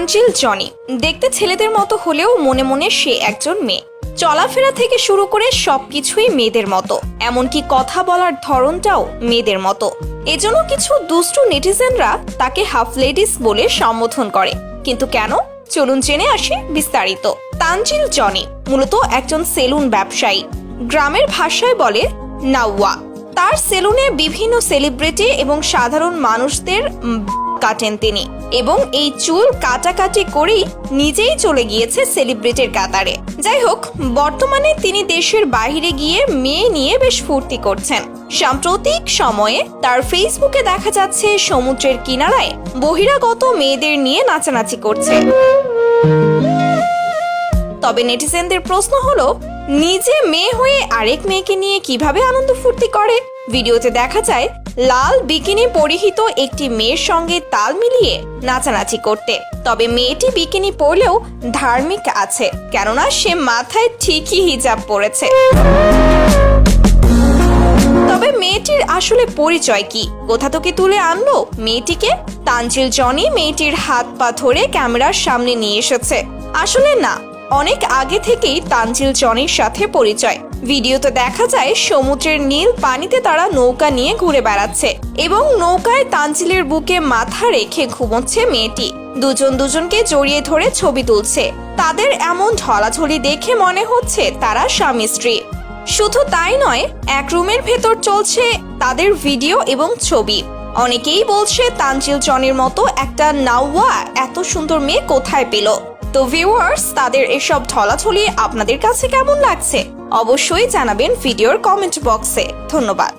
Tanzil Johnny দেখতে ছেলেদের মতো হলেও মনে মনে সে একজন মেয়ে। চলাফেরা থেকে শুরু করে সবকিছুই মেয়েদের মতো, এমনকি কথা বলার ধরনটাও মেয়েদের মতো। এজন্য কিছু দুষ্টু নেটিজেনরা তাকে হাফ লেডিস বলে সম্বোধন করে। কিন্তু কেন, চলুন জেনে আসি বিস্তারিত। তানজিল জনি মূলত একজন সেলুন ব্যবসায়ী, গ্রামের ভাষায় বলে নাওয়া। তার সেলুনে বিভিন্ন সেলিব্রিটি এবং সাধারণ মানুষদের কাটেন তিনি, এবং এই চুল কাটাকাটি করেই নিজেই চলে গিয়েছে সেলিব্রিটির কাতারে। যাই হোক, বর্তমানে তিনি দেশের বাইরে গিয়ে মেয়ে নিয়ে বেশ ফুর্তি করছেন। সাম্প্রতিক সময়ে তার ফেসবুকে দেখা যাচ্ছে সমুদ্রের কিনারায় বহিরাগত মেয়েদের নিয়ে নাচানাচি করছে। তবে নেটিজেনদের প্রশ্ন হলো, নিজে মেয়ে হয়ে আরেক মেয়েকে নিয়ে কিভাবে আনন্দ ফুর্তি করে? ভিডিওতে দেখা যায় লাল বিকিনি পরিহিত একটি মেয়ের সঙ্গে তাল মিলিয়ে নাচানাচি করতে। তবে মেয়েটি বিকিনি পরলেও ধার্মিক আছে, কেননা সে মাথায় ঠিকই হিজাব পরেছে। তবে মেয়েটির আসলে পরিচয় কি, কোথা থেকে তুলে আনলো মেয়েটিকে? তানজিল জনি মেয়েটির হাত পা ধরে ক্যামেরার সামনে নিয়ে এসেছে। আসলে না, অনেক আগে থেকেই তানজিল জনির সাথে পরিচয়। ভিডিওতে দেখা যায় সমুদ্রের নীল পানিতে তারা নৌকা নিয়ে ঘুরে বেড়াচ্ছে এবং নৌকায় তানজিলের বুকে মাথা রেখে ঘুমোচ্ছে মেয়েটি। দুজন দুজনকে জড়িয়ে ধরে ছবি তুলছে। তাদের এমন ঢলাঢলি দেখে মনে হচ্ছে তারা স্বামী স্ত্রী। শুধু তাই নয়, এক রুমের ভেতর চলছে তাদের ভিডিও এবং ছবি। অনেকেই বলছে তানজিল জনির মতো একটা নাওয়া এত সুন্দর মেয়ে কোথায় পেল। তো ভিউয়ার্স, তাদের এসব ঢলাঢলি আপনাদের কাছে কেমন লাগছে অবশ্যই জানাবেন ভিডিওর কমেন্ট বক্সে। ধন্যবাদ।